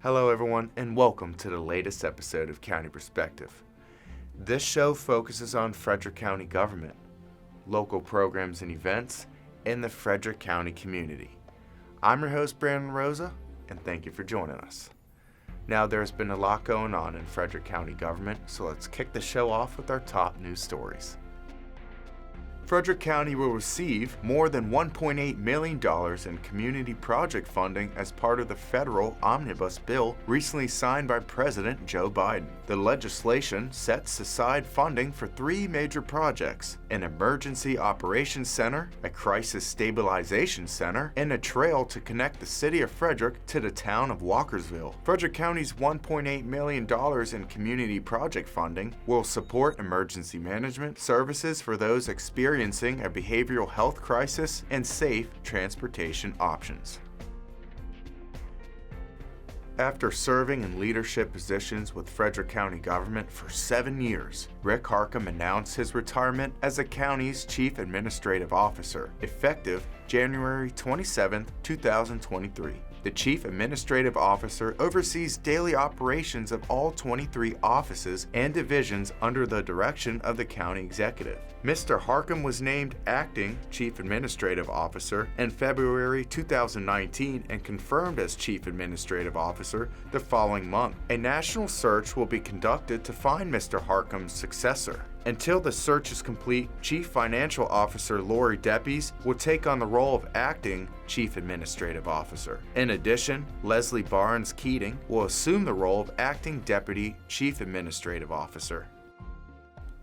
Hello everyone, and welcome to the latest episode of County Perspective. This show focuses on Frederick County government, local programs and events, and the Frederick County community. I'm your host, Brandon Rosa, and thank you for joining us. Now, there's been a lot going on in Frederick County government, so let's kick the show off with our top news stories. Frederick County will receive more than $1.8 million in community project funding as part of the federal omnibus bill recently signed by President Joe Biden. The legislation sets aside funding for three major projects: an emergency operations center, a crisis stabilization center, and a trail to connect the city of Frederick to the town of Walkersville. Frederick County's $1.8 million in community project funding will support emergency management services for those experiencing a behavioral health crisis and safe transportation options. After serving in leadership positions with Frederick County government for 7 years, Rick Harcum announced his retirement as the county's Chief Administrative Officer, effective January 27, 2023. The Chief Administrative Officer oversees daily operations of all 23 offices and divisions under the direction of the County Executive. Mr. Harcum was named Acting Chief Administrative Officer in February 2019 and confirmed as Chief Administrative Officer the following month. A national search will be conducted to find Mr. Harcum's successor. Until the search is complete, Chief Financial Officer Lori Deppes will take on the role of Acting Chief Administrative Officer. In addition, Leslie Barnes-Keating will assume the role of Acting Deputy Chief Administrative Officer.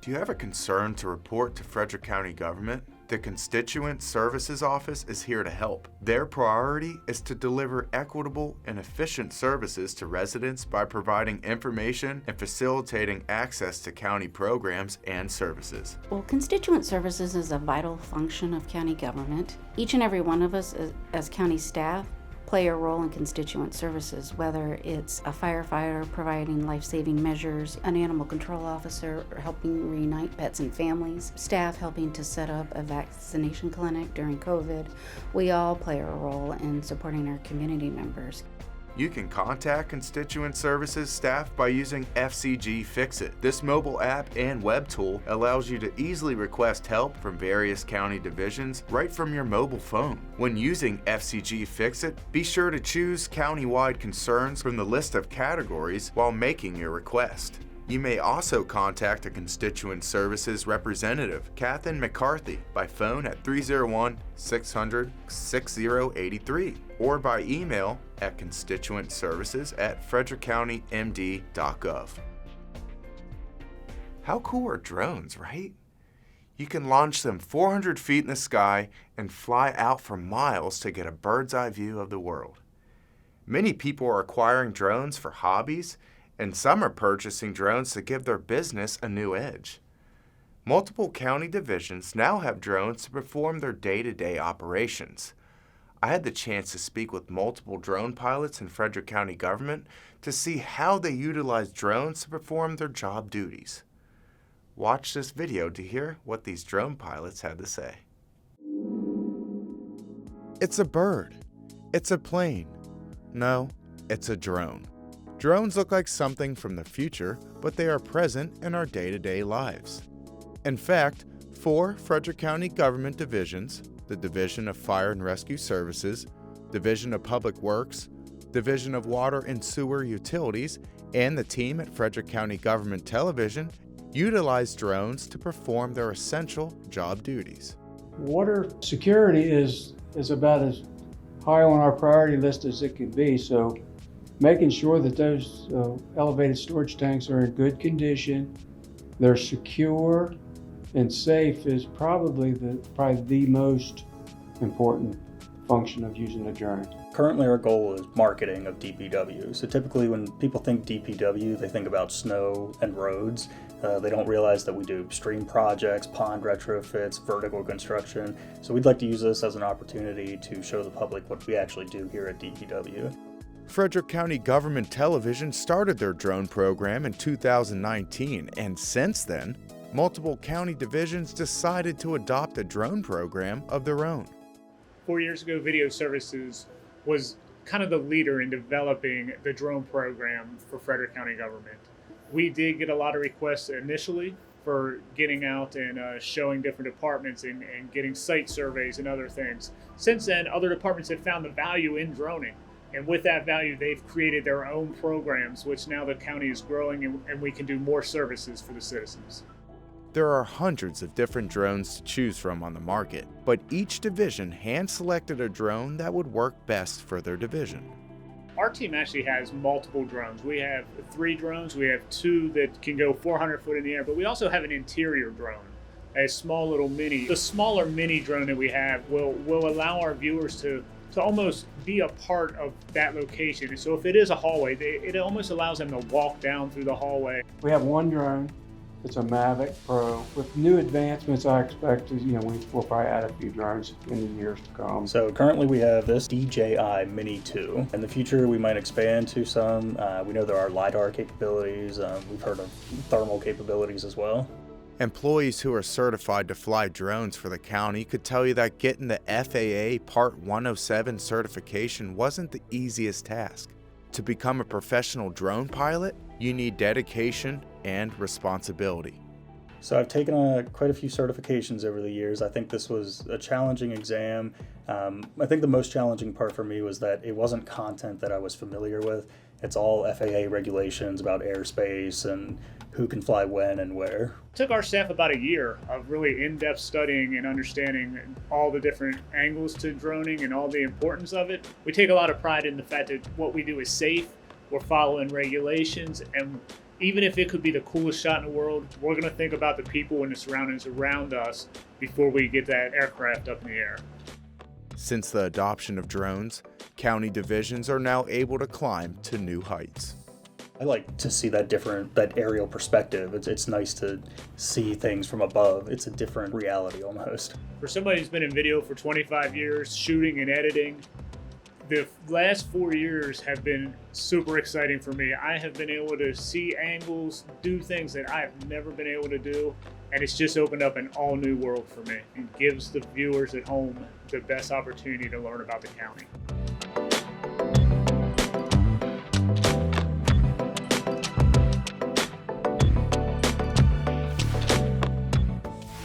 Do you have a concern to report to Frederick County government? The Constituent Services Office is here to help. Their priority is to deliver equitable and efficient services to residents by providing information and facilitating access to county programs and services. Well, constituent services is a vital function of county government. Each and every one of us as county staff play a role in constituent services, whether it's a firefighter providing life-saving measures, an animal control officer helping reunite pets and families, staff helping to set up a vaccination clinic during COVID. We all play a role in supporting our community members. You can contact Constituent Services staff by using FCG Fix-It. This mobile app and web tool allows you to easily request help from various county divisions right from your mobile phone. When using FCG Fix-It, be sure to choose county-wide concerns from the list of categories while making your request. You may also contact a Constituent Services representative, Kathy McCarthy, by phone at 301-600-6083 or by email at constituentservices@frederickcountymd.gov. How cool are drones, right? You can launch them 400 feet in the sky and fly out for miles to get a bird's eye view of the world. Many people are acquiring drones for hobbies, and some are purchasing drones to give their business a new edge. Multiple county divisions now have drones to perform their day-to-day operations. I had the chance to speak with multiple drone pilots in Frederick County government to see how they utilize drones to perform their job duties. Watch this video to hear what these drone pilots had to say. It's a bird. It's a plane. No, it's a drone. Drones look like something from the future, but they are present in our day-to-day lives. In fact, 4 Frederick County government divisions, the Division of Fire and Rescue Services, Division of Public Works, Division of Water and Sewer Utilities, and the team at Frederick County Government Television utilize drones to perform their essential job duties. Water security is about as high on our priority list as it could be, so making sure that those elevated storage tanks are in good condition, they're secure and safe is probably the most important function of using a drone. Currently our goal is marketing of DPW. So typically when people think DPW, they think about snow and roads. They don't realize that we do stream projects, pond retrofits, vertical construction. So we'd like to use this as an opportunity to show the public what we actually do here at DPW. Frederick County Government Television started their drone program in 2019, and since then, multiple county divisions decided to adopt a drone program of their own. 4 years ago, video services was kind of the leader in developing the drone program for Frederick County government. We did get a lot of requests initially for getting out and showing different departments and getting site surveys and other things. Since then, other departments have found the value in droning. And with that value, they've created their own programs, which now the county is growing and we can do more services for the citizens. There are hundreds of different drones to choose from on the market, but each division hand-selected a drone that would work best for their division. Our team actually has multiple drones. We have 3 drones. We have 2 that can go 400 foot in the air, but we also have an interior drone, a small little mini. The smaller mini drone that we have will allow our viewers to almost be a part of that location. So if it is a hallway, it almost allows them to walk down through the hallway. We have one drone. It's a Mavic Pro. With new advancements, I expect, we'll probably add a few drones in the years to come. So currently we have this DJI Mini 2. In the future, we might expand to some. We know there are LiDAR capabilities. We've heard of thermal capabilities as well. Employees who are certified to fly drones for the county could tell you that getting the FAA Part 107 certification wasn't the easiest task. To become a professional drone pilot, you need dedication and responsibility. So I've taken quite a few certifications over the years. I think this was a challenging exam. I think the most challenging part for me was that it wasn't content that I was familiar with. It's all FAA regulations about airspace and who can fly when and where. It took our staff about a year of really in-depth studying and understanding all the different angles to droning and all the importance of it. We take a lot of pride in the fact that what we do is safe, we're following regulations, and even if it could be the coolest shot in the world, we're going to think about the people and the surroundings around us before we get that aircraft up in the air. Since the adoption of drones, county divisions are now able to climb to new heights. I like to see that aerial perspective. It's nice to see things from above. It's a different reality almost. For somebody who's been in video for 25 years, shooting and editing, the last 4 years have been super exciting for me. I have been able to see angles, do things that I have never been able to do, and it's just opened up an all new world for me and gives the viewers at home the best opportunity to learn about the county.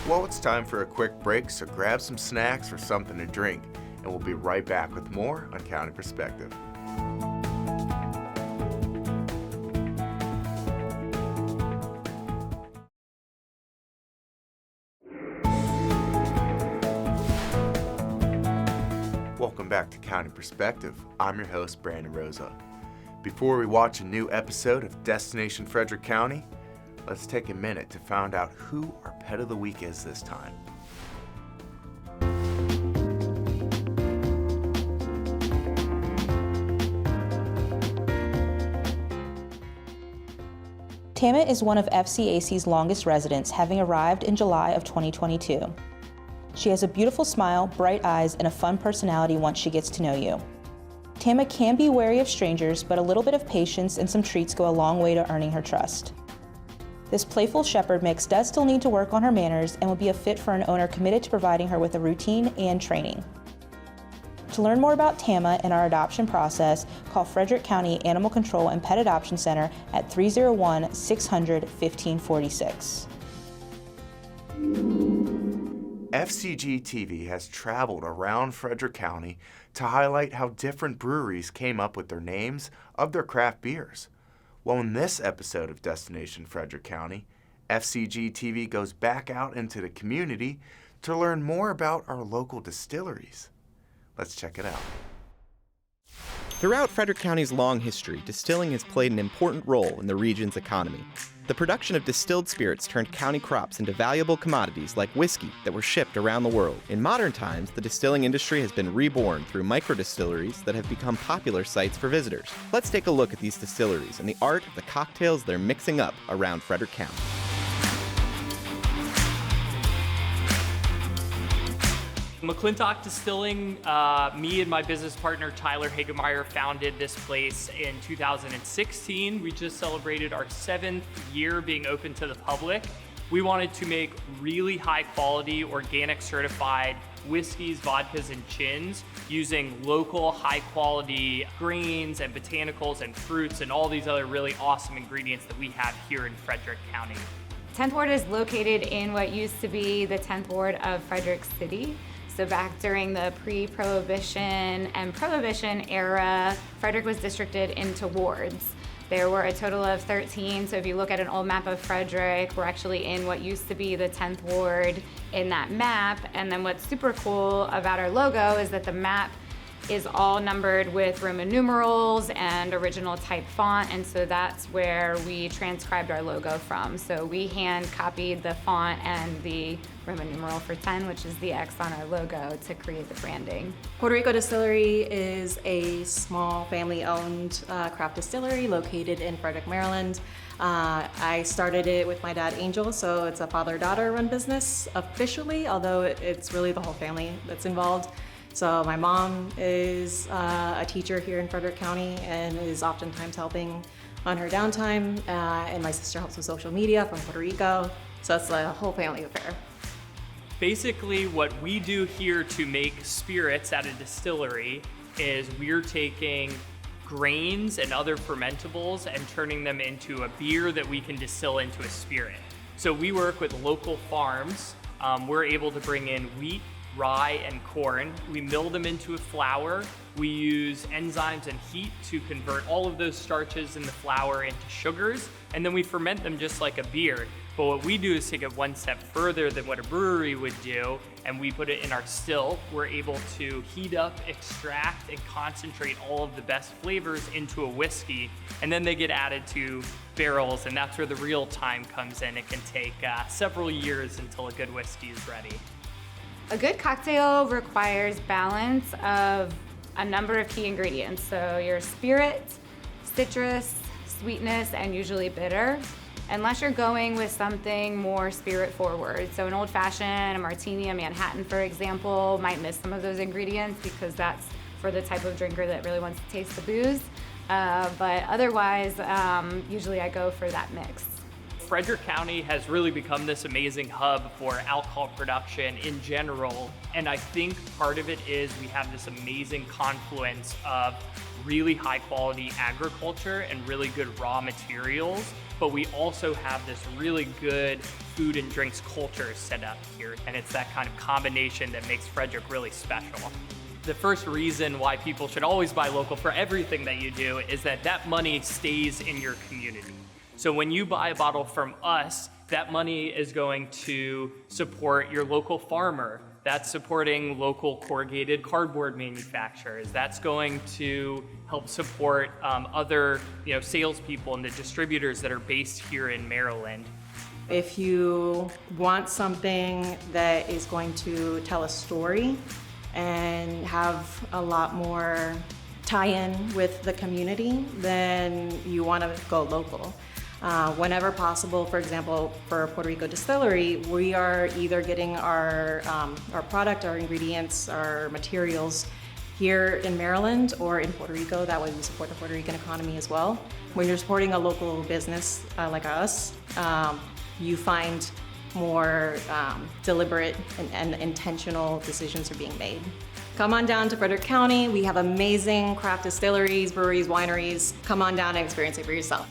Well, it's time for a quick break, so grab some snacks or something to drink, and we'll be right back with more on County Perspective. Welcome back to County Perspective. I'm your host, Brandon Rosa. Before we watch a new episode of Destination Frederick County, let's take a minute to find out who our Pet of the Week is this time. Tama is one of FCAC's longest residents, having arrived in July of 2022. She has a beautiful smile, bright eyes, and a fun personality once she gets to know you. Tama can be wary of strangers, but a little bit of patience and some treats go a long way to earning her trust. This playful shepherd mix does still need to work on her manners and would be a fit for an owner committed to providing her with a routine and training. To learn more about Tama and our adoption process, call Frederick County Animal Control and Pet Adoption Center at 301-600-1546. FCG-TV has traveled around Frederick County to highlight how different breweries came up with their names of their craft beers. Well, in this episode of Destination Frederick County, FCG-TV goes back out into the community to learn more about our local distilleries. Let's check it out. Throughout Frederick County's long history, distilling has played an important role in the region's economy. The production of distilled spirits turned county crops into valuable commodities like whiskey that were shipped around the world. In modern times, the distilling industry has been reborn through microdistilleries that have become popular sites for visitors. Let's take a look at these distilleries and the art of the cocktails they're mixing up around Frederick County. McClintock Distilling, me and my business partner Tyler Hagemeyer founded this place in 2016. We just celebrated our 7th year being open to the public. We wanted to make really high quality, organic certified whiskeys, vodkas, and gins using local high quality grains and botanicals and fruits and all these other really awesome ingredients that we have here in Frederick County. 10th Ward is located in what used to be the 10th Ward of Frederick City. So back during the pre-Prohibition and Prohibition era, Frederick was districted into wards. There were a total of 13, so if you look at an old map of Frederick, we're actually in what used to be the 10th Ward in that map. And then what's super cool about our logo is that the map is all numbered with Roman numerals and original type font, and so that's where we transcribed our logo from. So we hand copied the font and the Roman numeral for 10, which is the X on our logo, to create the branding. Puerto Rico Distillery is a small family-owned craft distillery located in Frederick, Maryland. I started it with my dad, Angel, so it's a father-daughter run business officially, although it's really the whole family that's involved. So my mom is a teacher here in Frederick County and is oftentimes helping on her downtime, and my sister helps with social media from Puerto Rico, so it's a whole family affair. Basically, what we do here to make spirits at a distillery is we're taking grains and other fermentables and turning them into a beer that we can distill into a spirit. So we work with local farms. We're able to bring in wheat, rye, and corn. We mill them into a flour. We use enzymes and heat to convert all of those starches in the flour into sugars, and then we ferment them just like a beer. But what we do is take it one step further than what a brewery would do, and we put it in our still. We're able to heat up, extract, and concentrate all of the best flavors into a whiskey, and then they get added to barrels, and that's where the real time comes in. It can take several years until a good whiskey is ready. A good cocktail requires balance of a number of key ingredients. So your spirit, citrus, sweetness, and usually bitter, unless you're going with something more spirit forward. So an old fashioned, a martini, a Manhattan, for example, might miss some of those ingredients because that's for the type of drinker that really wants to taste the booze. But otherwise, usually I go for that mix. Frederick County has really become this amazing hub for alcohol production in general, and I think part of it is we have this amazing confluence of really high quality agriculture and really good raw materials, but we also have this really good food and drinks culture set up here, and it's that kind of combination that makes Frederick really special. The first reason why people should always buy local for everything that you do is that money stays in your community. So when you buy a bottle from us, that money is going to support your local farmer. That's supporting local corrugated cardboard manufacturers. That's going to help support other salespeople and the distributors that are based here in Maryland. If you want something that is going to tell a story and have a lot more tie-in with the community, then you want to go local. Whenever possible, for example, for Puerto Rico Distillery, we are either getting our product, our ingredients, our materials here in Maryland or in Puerto Rico. That way we support the Puerto Rican economy as well. When you're supporting a local business like us, you find more deliberate and intentional decisions are being made. Come on down to Frederick County. We have amazing craft distilleries, breweries, wineries. Come on down and experience it for yourself.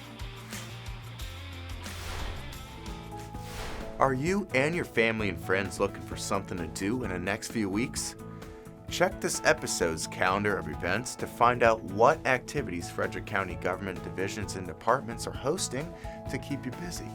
Are you and your family and friends looking for something to do in the next few weeks? Check this episode's calendar of events to find out what activities Frederick County government divisions and departments are hosting to keep you busy.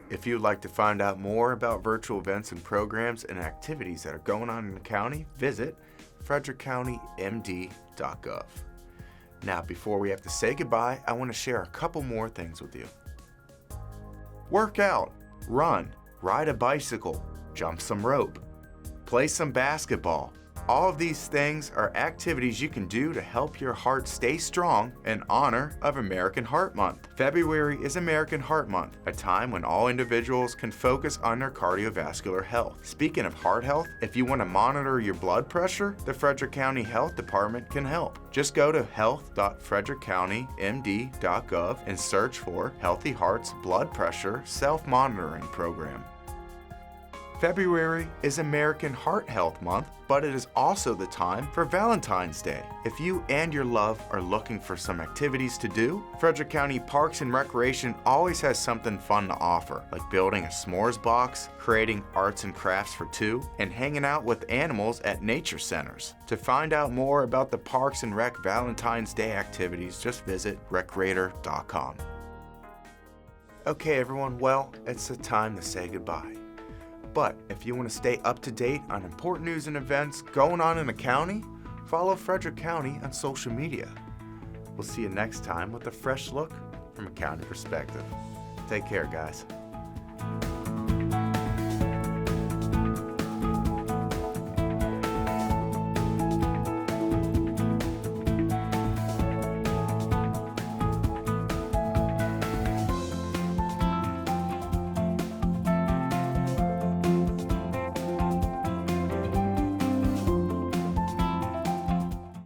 If you'd like to find out more about virtual events and programs and activities that are going on in the county, visit frederickcountymd.gov. Now, before we have to say goodbye, I want to share a couple more things with you. Work out, run, ride a bicycle, jump some rope, play some basketball. All of these things are activities you can do to help your heart stay strong in honor of American Heart Month. February is American Heart Month, a time when all individuals can focus on their cardiovascular health. Speaking of heart health, if you want to monitor your blood pressure, the Frederick County Health Department can help. Just go to health.frederickcountymd.gov and search for Healthy Hearts Blood Pressure Self-Monitoring Program. February is American Heart Health Month, but it is also the time for Valentine's Day. If you and your love are looking for some activities to do, Frederick County Parks and Recreation always has something fun to offer, like building a s'mores box, creating arts and crafts for two, and hanging out with animals at nature centers. To find out more about the Parks and Rec Valentine's Day activities, just visit recreator.com. Okay everyone, well, it's the time to say goodbye. But if you want to stay up to date on important news and events going on in the county, follow Frederick County on social media. We'll see you next time with a fresh look from a county perspective. Take care, guys.